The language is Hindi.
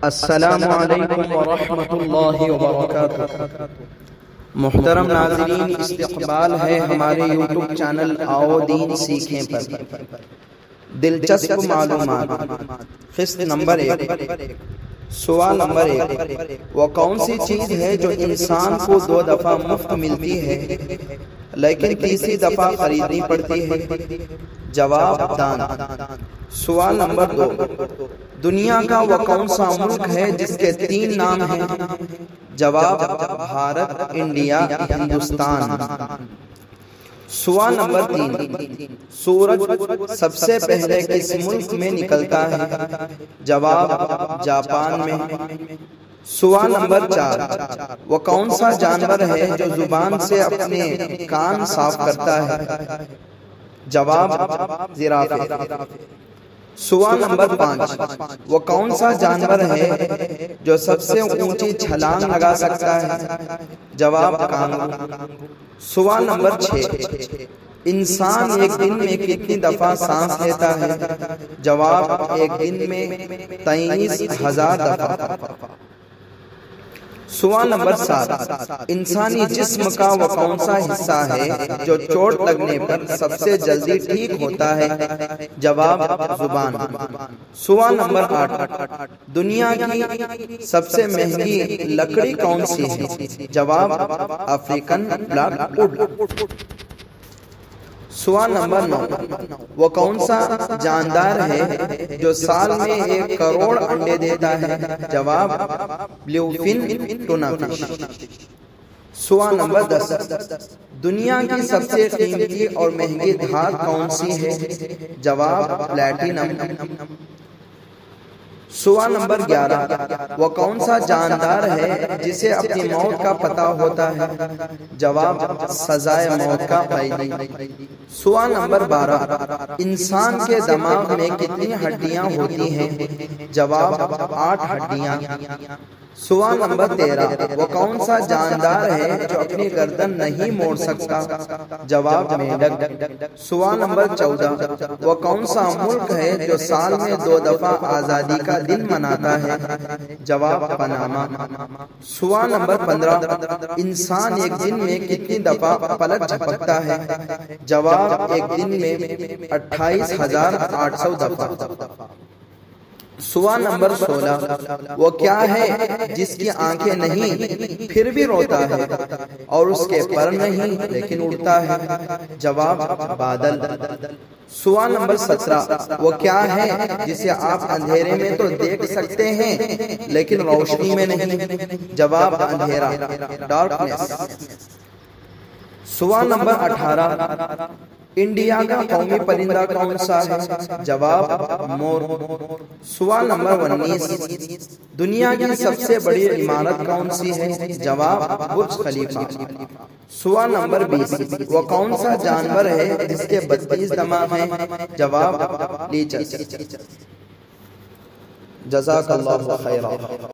अस्सलामु अलैकुम वरहमतुल्लाहि वबरकातुहू। मुहतरम नाज़रीन, इस्तक़बाल है हमारे यूट्यूब चैनल आओ दीन सीखें पर। दिलचस्प मालूमात। क़िस्त नंबर 1, सवाल नंबर 1, वो कौन सी चीज़ है जो इंसान को 2 दफ़ा मुफ्त मिलती है लेकिन तीसरी दफ़ा खरीदनी पड़ती है? जवाब दान। सवाल नंबर 2, दुनिया का वो कौन सा मुल्क है जिसके 3 नाम हैं? जवाब भारत, इंडिया, हिंदुस्तान। सवाल नंबर 3, सूरज सबसे पहले किस मुल्क में निकलता है? जवाब जापान में। सवाल नंबर 4, वो कौन सा जानवर है जो जुबान से अपने कान साफ करता है? जवाब जिराफे। सवाल नंबर 5, वो कौन सा जानवर है जो सबसे ऊंची छलांग लगा सकता है? जवाब कांगरू। सवाल नंबर 6, इंसान एक दिन में कितनी दफा सांस लेता है? जवाब एक दिन में 23,000 दफा। सवाल नंबर 7, इंसानी जिस्म का वो कौन सा हिस्सा है जो चोट लगने पर सबसे जल्दी ठीक होता है? जवाब जुबान। सवाल नंबर 8, दुनिया की सबसे महंगी लकड़ी कौन सी है? जवाब अफ्रीकन ब्लैकवुड। सवाल नंबर 9, वो कौन सा जानदार है जो साल में 1 करोड़ अंडे देता है? जवाब ब्लूफिन टूना फिश। सवाल नंबर 10, दुनिया की सबसे कीमती और महंगी धात कौन सी है? जवाब प्लैटिनम। सवाल नंबर 11, वो कौन सा जानदार है जिसे अपनी मौत का पता होता है? जवाब सजाए मौत का कैदी। सवाल नंबर 12, इंसान के दिमाग में कितनी हड्डियां होती हैं? जवाब 8 हड्डियां। सवाल नंबर 13, वो कौन सा जानदार है जो अपनी गर्दन नहीं मोड़ सकता? जवाब मेंढक। सवाल नंबर 14, वो कौन सा मुल्क है जो साल में 2 दफा आजादी का दिन मनाता है? जवाब पनामा। सवाल नंबर 15, इंसान एक दिन में कितनी दफा पलक झपकता है? जवाब एक दिन में 28,800 दफा। सवाल नंबर 16, वो क्या है जिसकी आंखें नहीं फिर भी रोता है और उसके पर नहीं लेकिन उड़ता है? जवाब बादल। सवाल नंबर 17, वो क्या है जिसे आप अंधेरे में तो देख सकते हैं लेकिन रोशनी में नहीं? जवाब अंधेरा, डार्कनेस। सवाल नंबर 18, इंडिया का कौमी परिंदा कौन सा है? जवाब मोर। सवाल नंबर 19, दुनिया की सबसे बड़ी इमारत कौन सी है? जवाब बुर्ज खलीफा। सवाल नंबर 20, वो कौन सा जानवर है जिसके 32 दिमाग हैं? जवाब लीचस। जज़ाकल्लाहु खैरा।